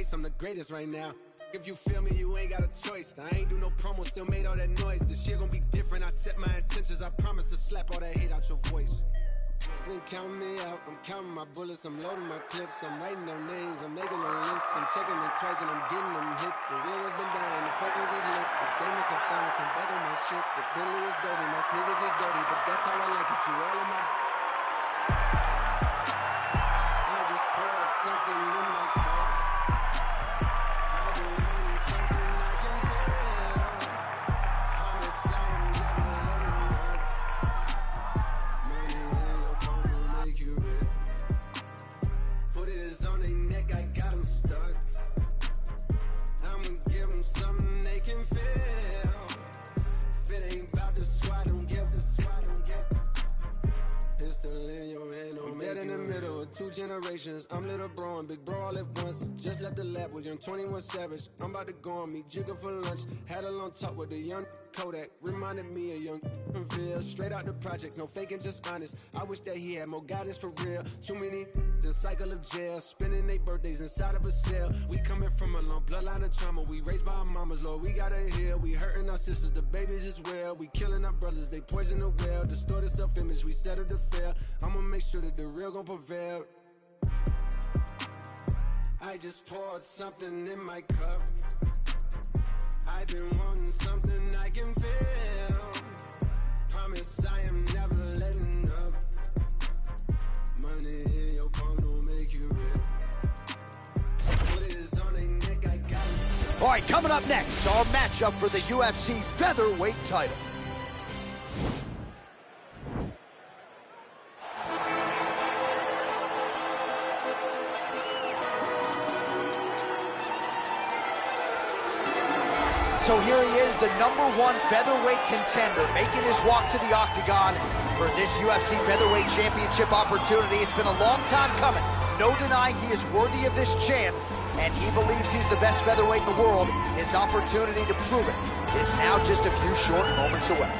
race, I'm the greatest right now. If you feel me, you ain't got a choice. I ain't do no promo, still made all that noise. This shit gon' be different, I set my intentions. I promise to slap all that hate out your voice. You ain't counting me out, I'm counting my bullets, I'm loading my clips, I'm writing down names, I'm making a list, I'm checking them twice and I'm getting them hit. The real one's been dying, the fake ones is lit. The demons are Thomas, I'm back on my shit. The Bentley is dirty, my sneakers is dirty, but that's how I like it, you all in my... I just poured something in my cup. I've been wanting something I can feel. Promise I am never letting up. Money in your palm will make you real. Put it on their neck, I got them stuck. I'ma give them something they can feel. If it ain't about the swat, don't give the swat, don't give. Pistol in your hand, I'm dead in the middle of two generations. I'm little bro and big bro all at once. Just left the lab with young 21 Savage. I'm about to go on me, jigger for lunch. Had a long talk with the young Kodak. Reminded me of young Ville. Straight out the project, no faking, just honest. I wish that he had more guidance for real. Too many the cycle of jail. Spending their birthdays inside of a cell. We coming from a long bloodline of trauma. We raised by our mamas, Lord, we gotta heal. We hurting our sisters, the babies as well. We killing our brothers, they poison the well. Distorted self-image, we settle to fail. I'ma make sure that the real gon' prevail. I just poured something in my cup. I've been wanting something I can feel. Promise I am never letting up. Money in your palm don't make you real. Put it on their neck, I got it. All right, coming up next, our matchup for the UFC featherweight title. So here he is, the #1 featherweight contender, making his walk to the octagon for this UFC featherweight championship opportunity. It's been a long time coming. No denying he is worthy of this chance, and he believes he's the best featherweight in the world. His opportunity to prove it is now just a few short moments away.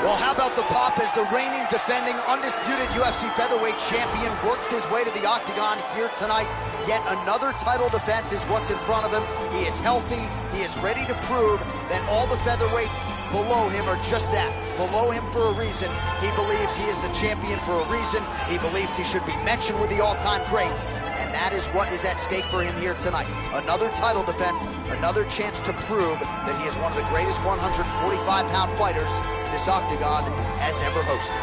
Well, how about the pop as the reigning, defending, undisputed UFC featherweight champion works his way to the octagon here tonight. Yet another title defense is what's in front of him. He is healthy. He is ready to prove that all the featherweights below him are just that, below him for a reason. He believes he is the champion for a reason. He believes he should be mentioned with the all-time greats. And that is what is at stake for him here tonight. Another title defense, another chance to prove that he is one of the greatest 145-pound fighters this octagon has ever hosted.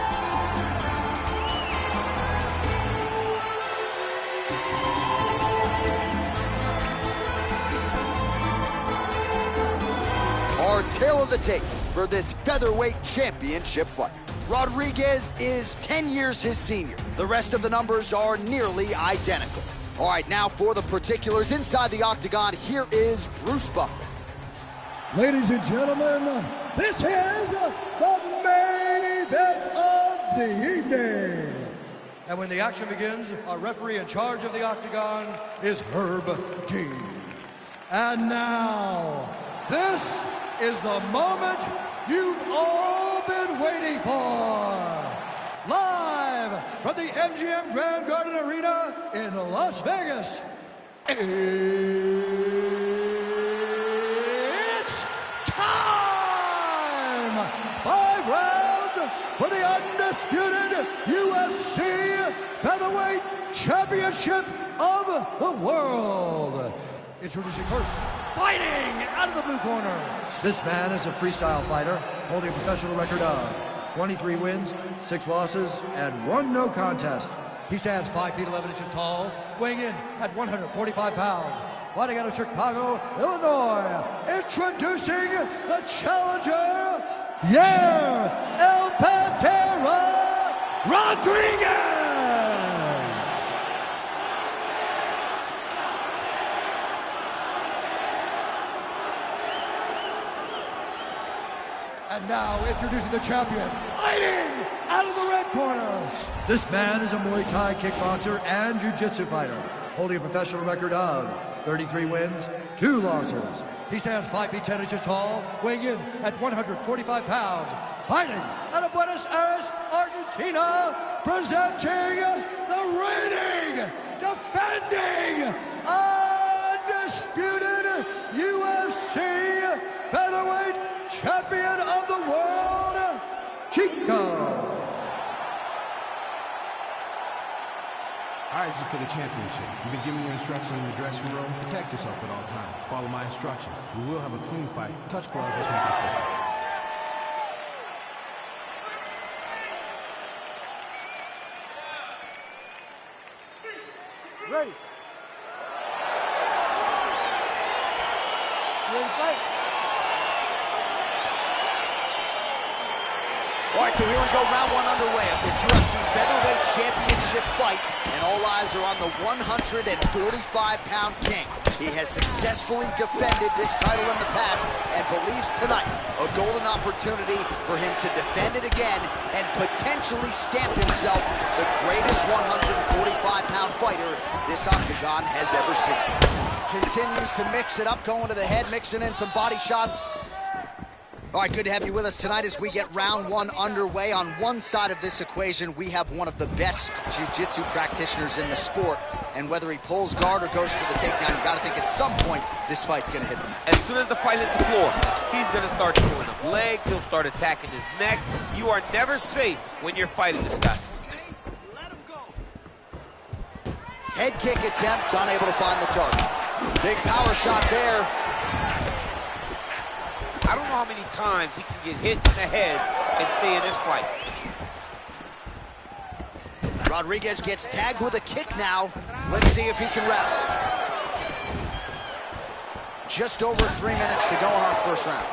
Our tale of the tape for this featherweight championship fight. Rodriguez is 10 years his senior. The rest of the numbers are nearly identical. All right, now for the particulars inside the octagon, here is Bruce Buffer. Ladies and gentlemen, this is the main event of the evening. And when the action begins, our referee in charge of the octagon is Herb Dean. And now, this is the moment you've all been waiting for. Live from the MGM Grand Garden Arena in Las Vegas. It's time! 5 rounds for the undisputed UFC Featherweight Championship of the World. Introducing first, fighting out of the blue corner. This man is a freestyle fighter holding a professional record of 23 wins, 6 losses, and 1 no contest. He stands 5 feet 11 inches tall, weighing in at 145 pounds. Fighting out of Chicago, Illinois, introducing the challenger, Yair El Pantera Rodriguez! And now, introducing the champion, fighting out of the red corner. This man is a Muay Thai kickboxer and jiu-jitsu fighter, holding a professional record of 33 wins, 2 losses. He stands 5 feet 10 inches tall, weighing in at 145 pounds. Fighting out of Buenos Aires, Argentina, presenting the reigning, defending, undisputed UFC featherweight champion of the world, Chico. All right, this is for the championship. You've been giving your instructions in the dressing room. Protect yourself at all times. Follow my instructions. We will have a clean fight. Touch gloves, let's make it official. Ready. Ready to fight. All right, so here we go, round 1 underway of this UFC featherweight championship fight, and all eyes are on the 145-pound king. He has successfully defended this title in the past and believes tonight a golden opportunity for him to defend it again and potentially stamp himself the greatest 145-pound fighter this octagon has ever seen. Continues to mix it up, going to the head, mixing in some body shots. All right, good to have you with us tonight as we get round 1 underway. On one side of this equation, we have one of the best jiu-jitsu practitioners in the sport. And whether he pulls guard or goes for the takedown, you got to think at some point this fight's going to hit the mat. As soon as the fight hits the floor, he's going to start throwing up legs. He'll start attacking his neck. You are never safe when you're fighting this guy. Head kick attempt, unable to find the target. Big power shot there. I don't know how many times he can get hit in the head and stay in this fight. Rodriguez gets tagged with a kick now. Let's see if he can rally. Just over 3 minutes to go in our first round.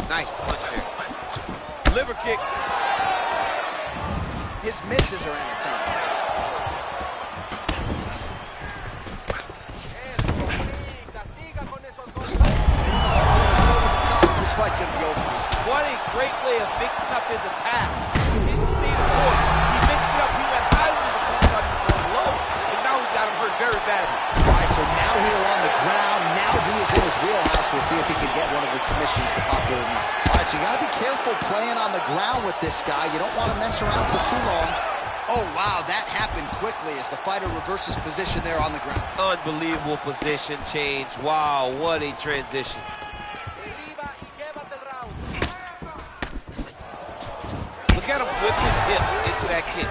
Nice punch there. Liver kick. His misses are entertaining. This fight's gonna be over. What a great way of mixing up his attack. He didn't stay the course. He mixed it up. He went high with the punch, started going low, and now he's got him hurt very badly. All right, so now we're on the ground. Now he is in his wheelhouse. We'll see if he can get one of his submissions to pop over. All right, so you gotta be careful playing on the ground with this guy. You don't want to mess around for too long. Oh, wow, that happened quickly as the fighter reverses position there on the ground. Unbelievable position change. Wow, what a transition. Look at him whip his hip into that kick.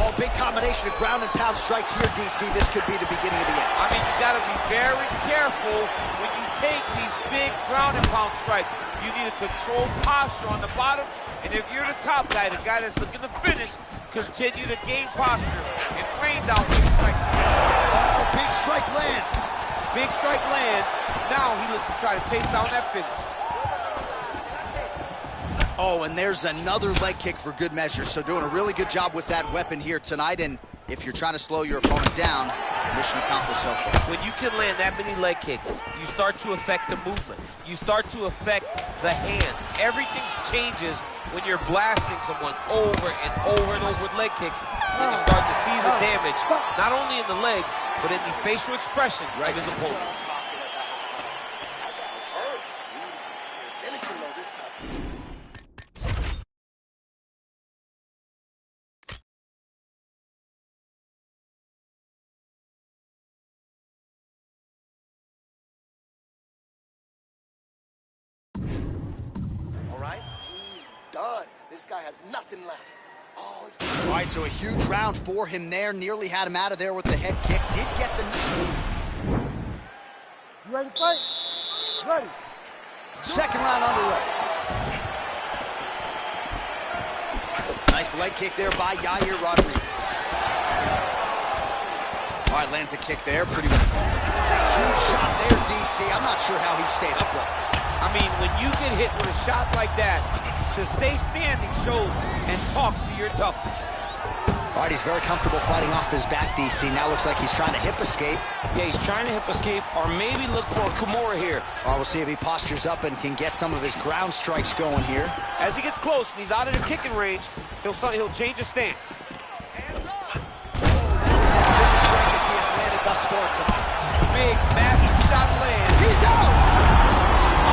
Oh, big combination of ground and pound strikes here, DC. This could be the beginning of the end. I mean, you got to be very careful when you take these big ground and pound strikes. You need a controlled posture on the bottom. And if you're the top guy, the guy that's looking to finish, continue to gain posture and rain down big strike. Oh, big strike lands. Big strike lands. Now he looks to try to chase down that finish. Oh, and there's another leg kick for good measure. So doing a really good job with that weapon here tonight. And if you're trying to slow your opponent down, mission accomplished so far. When you can land that many leg kicks, you start to affect the movement. You start to affect the hands. Everything changes when you're blasting someone over and over and over with leg kicks. And you start to see the damage, not only in the legs, but in the facial expression of his opponent. Done. This guy has nothing left. Oh, yeah. All right, so a huge round for him there. Nearly had him out of there with the head kick. Did get the... ready to fight? Ready. Second round underway. Nice leg kick there by Yair Rodriguez. All right, lands a kick there. Pretty much. That was a huge shot there, DC. I'm not sure how he stayed upright. I mean, when you get hit with a shot like that, to stay standing shows and talks to your toughness. All right, he's very comfortable fighting off his back, DC. Now looks like he's trying to hip escape. Yeah, he's trying to hip escape or maybe look for a Kimura here. All right, we'll see if he postures up and can get some of his ground strikes going here. As he gets close and he's out of the kicking range, he'll change his stance. Hands up! Oh, that is his biggest strike as he has landed thus far tonight. Big, massive shot lands. He's out!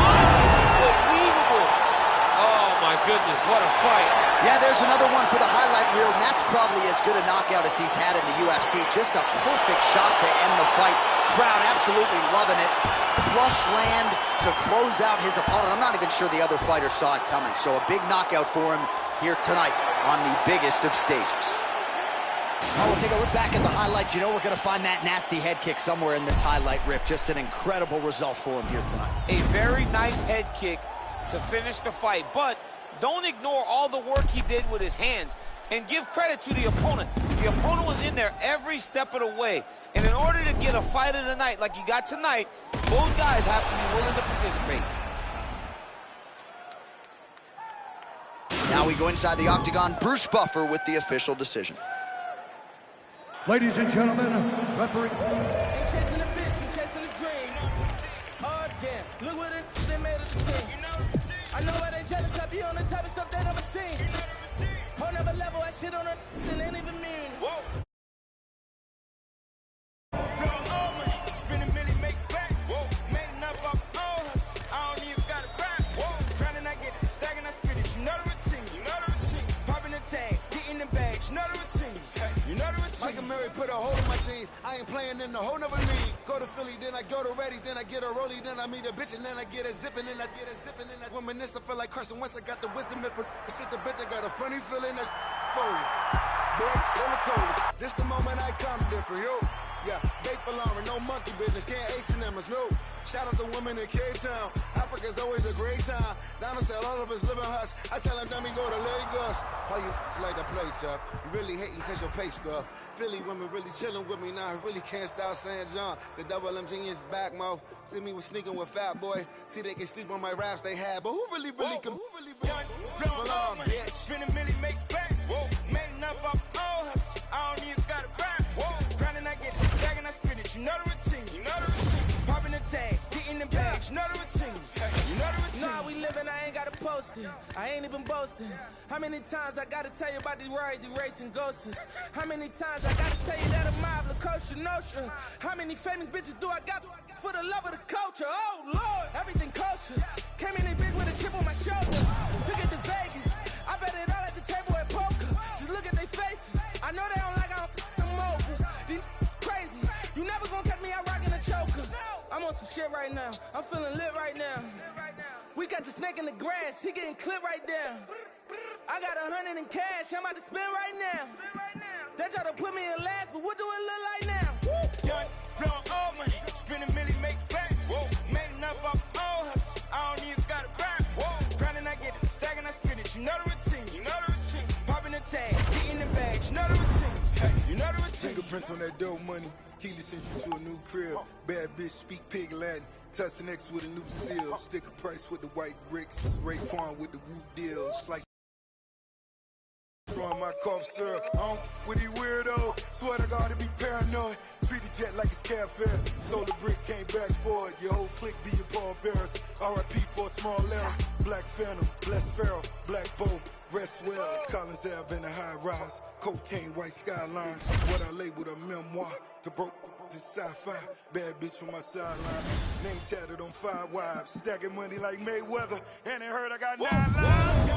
Unbelievable. Oh, my goodness, what a fight. Yeah, there's another one for the highlight reel, and that's probably as good a knockout as he's had in the UFC. Just a perfect shot to end the fight. Crowd absolutely loving it. Flush land to close out his opponent. I'm not even sure the other fighter saw it coming. So a big knockout for him here tonight on the biggest of stages. Oh, we'll take a look back at the highlights. You know we're going to find that nasty head kick somewhere in this highlight rip. Just an incredible result for him here tonight. A very nice head kick to finish the fight, but don't ignore all the work he did with his hands and give credit to the opponent. The opponent was in there every step of the way. And in order to get a fight of the night like you got tonight, both guys have to be willing to participate. Now we go inside the octagon. Bruce Buffer with the official decision. Ladies and gentlemen, referee. Ain't chasing a bitch, I'm chasing a dream. Oh damn, look what they made of the team. I know why they jealous, I be on the type of stuff they never seen. Whole never level, I shit on her, and ain't even mean. Whoa. Blowing all money, spending million, make back. Whoa. Made enough off all hustle, I don't even gotta rap. Whoa. Grinding, I get it, stacking, I spit it. You know the routine, you know the routine. Popping the tags, getting the bags, you know the routine. Hey, you know the routine. Mike and Mary put a hole in my jeans. I ain't playing in the whole nother league. Go to Philly, then I go to Reddy's, then I get a rollie, then I meet a bitch, and then I get a zippin', then I get a zippin', then I reminisce. I feel like Carson Wentz. I got the wisdom and for shit the bitch. I got a funny feeling that's forward. Boy, roller coasters. This the moment I come different, yo. Yeah, bait for Lauren, no monkey business. Can't H&M's, no. Shout out to women in Cape Town. Africa's always a great time. Donald said all of us live in huts. I tell them, dummy, go to Lagos. How you like to play tough? You really hating cause your pay stuff. Philly women really chilling with me now. I really can't stop saying John. The double M genius back, mo. See me was sneaking with Fat Boy. See they can sleep on my raps they had. But who really can? Who really Blowing all money, spending million, make back. Whoa. Made enough off all hustle, I don't even gotta rap. Whoa. Grinding, I get it, stacking, I spit it. You know the routine, you know the routine. Popping the tags, getting the bags, you know the routine. Hey, you know the routine. Nah, we living, I ain't gotta post it. I ain't even boasting. How many times I gotta tell you about these rides, erasing ghosts? How many times I gotta tell you that a mob, La Costa Nostra? How many famous bitches do I got for the love of the culture? Oh, Lord, everything kosher. Came in big with a chip on my shoulder. Took it to Vegas. I bet it all at the table at poker. Just look at their faces. I know they don't like how I'm over. These crazy. You never gonna catch me out rocking a choker. I'm on some shit right now. I'm feeling lit right now. We got the snake in the grass. He getting clipped right there. I got 100 in cash. I'm about to spend right now. They try to put me in last, but what do it look like now? Young, blowing all money, spending million, make back. Whoa. Made enough off all hustle, I don't even gotta rap. Whoa. Grinding, I get it, stacking, I spit it. You know the routine, you know the routine. Popping the tags, getting the bags, you know the routine. Hey, you know the routine. Fingerprints on that dope money. Keyless entry to a new crib. Bad bitch speak pig Latin. Tussin X with a new seal. Sticker price with the white bricks. Raekwon with the Woot deal. Slice from my cough syrup. With these weirdo. Swear to God, it be paranoid. Treat the jet like it's cab fare. Sold the brick, came back for it. Your whole clique be your pallbearers. R.I.P. for a small error. Black Phantom, Bless Pharaoh, Black Bow, Rest Well, Collins Ave in the high rise. Cocaine, white skyline. What I labeled a memoir. To broke to sci-fi. Bad bitch from my sideline. Name tatted on 5 wives. Stacking money like Mayweather. And they heard I got 9 lives.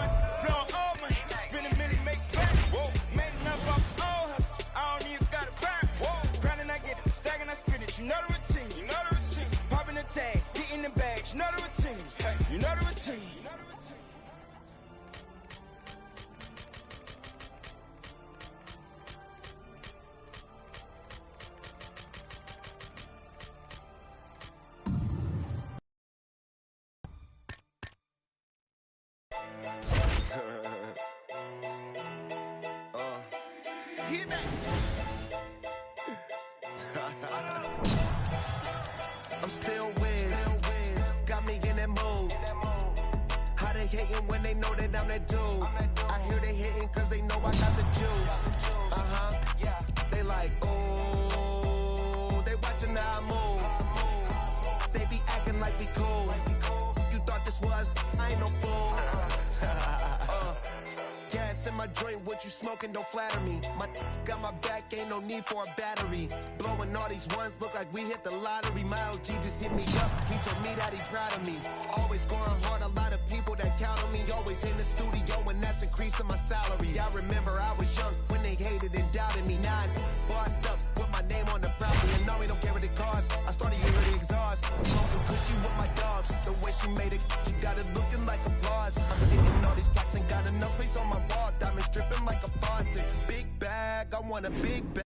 Blowing all money, spending million, make back. Whoa. Made enough off all hustle, I don't even gotta rap. Whoa. Grinding, I get it, stacking, I spit it. You know the routine, you know the routine. Popping the tags, getting the bags, you know the routine. Hey, you know the routine. hating when they know that I'm that dude. I hear they hating cause they know I got the juice. Yeah. They like, oh, they watching how I move. They be acting like we cool. You thought this was, I ain't no fool. Gas in my joint, what you smoking, don't flatter me. My got my back, ain't no need for a battery. Blowing all these ones, look like we hit the lottery. My OG just hit me up, he told me that he proud of me. Always going hard, a lot of people that count on me. Always in the studio, and that's increasing my salary. I remember I was young when they hated and doubted me. Now I bossed up, put my name on the property. And now we don't care what it costs. I started hearing the exhaust, smoking cushy with my dogs. The way she made it, she got it looking like applause. I'm taking all these plaques and got enough space on my wall. Diamonds dripping like a faucet. Big bag, I want a big bag.